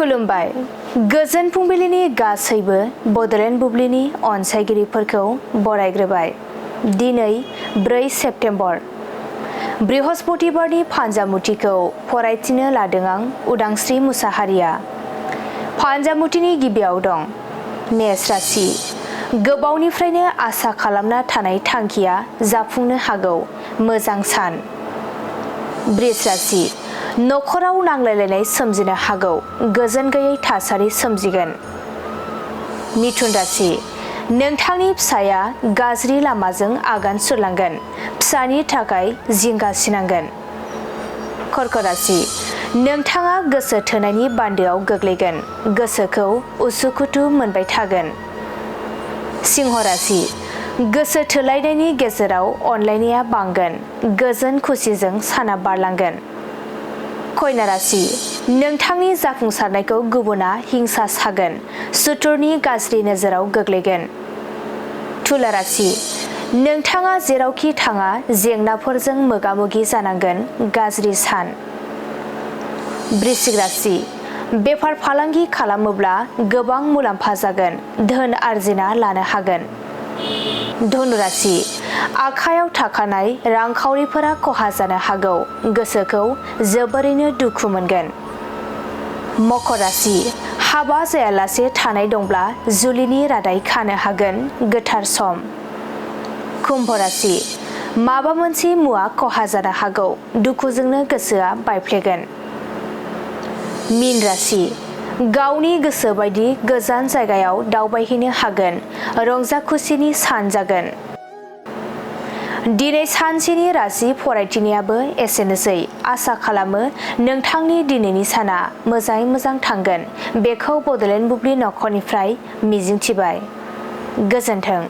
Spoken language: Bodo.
खुलुमबाय गोजोन फुंबिलिनि गासैबो बडलेण्ड बुब्लिनि अनसायगिरिफोरखौ बरायग्रोबाय। दिनै 4 सेप्तेम्बर बृहस्पतिबारनि फान्जामुथिखौ फरायथिनो लादों आं उदांस्रि मुसाहारिया। फान्जामुथिनि गिबियाव दं मेष राशि। गोबावनिफ्रायनो आसा खालामना थानाय थांखिया जाफुंनो हागौ, मोजां सान। वृष राशि। नखराव नांलायलायनाय सोमजिनो हागौ, गोजोन गैयै थासारि सोमजिगोन। मिथुन राशि। नोंथांनि फिसाया गाज्रि लामाजों आगान सुरलांगोन, फिसानि थाखाय जिंगा सिनांगोन। कर्क राशि। नोंथाङा गोसो थोनायनि बान्दोआव गोग्लैगोन, गोसोखौ उसुखुथु मोनबाय थागोन। सिंह राशि। गोसो थोलायनायनि गेजेराव अनलायनाया बांगोन, गोजोन खुसिजों साना बारलांगोन। कन्या राशि। नोंथांनि जाफुंसारनायखौ गुबुना हिंसा सागोन, सुथुरनि गाज्रि नोजोराव गोग्लैगोन। तुला राशि। नोंथाङा जेरावखि थाङा जेंनाफोरजों मोगा-मोगि जानांगोन, गाज्रि सान। वृश्चिक राशि। बेफार फालांगि खालामोब्ला गोबां मुलाम्फा जागोन, धोन आरजिना लानो हागोन। धनु राशि। आखायाव थाखानाय रांखावरिफोरा खहा जानो हागौ, गोसोखौ जोबोरैनो दुखु मोनगोन। मकर राशि। हाबा जायालासे थानाय दंब्ला जुलिनि रादाय खानो हागोन, गोथार सम। कुम्भ राशि। माबा मोनसे मुवा खहा जानो हागौ, दुखुजोंनो गोसोआ बायफ्लेगोन। मीन राशि। गावनि गोसो बायदि गोजान जायगायाव दावबायहैनो हागोन, रंजा खुसिनि सान जागोन। दिनै सानसेनि राशि फरायथिनायाबो एसेनोसै। आसा खालामो नोंथांनि दिनैनि साना मोजाङै मोजां थांगोन, बेखौ बडलेण्ड बुब्लि नखरनिफ्राय मिजिंथिबाय। गोजोन्थों।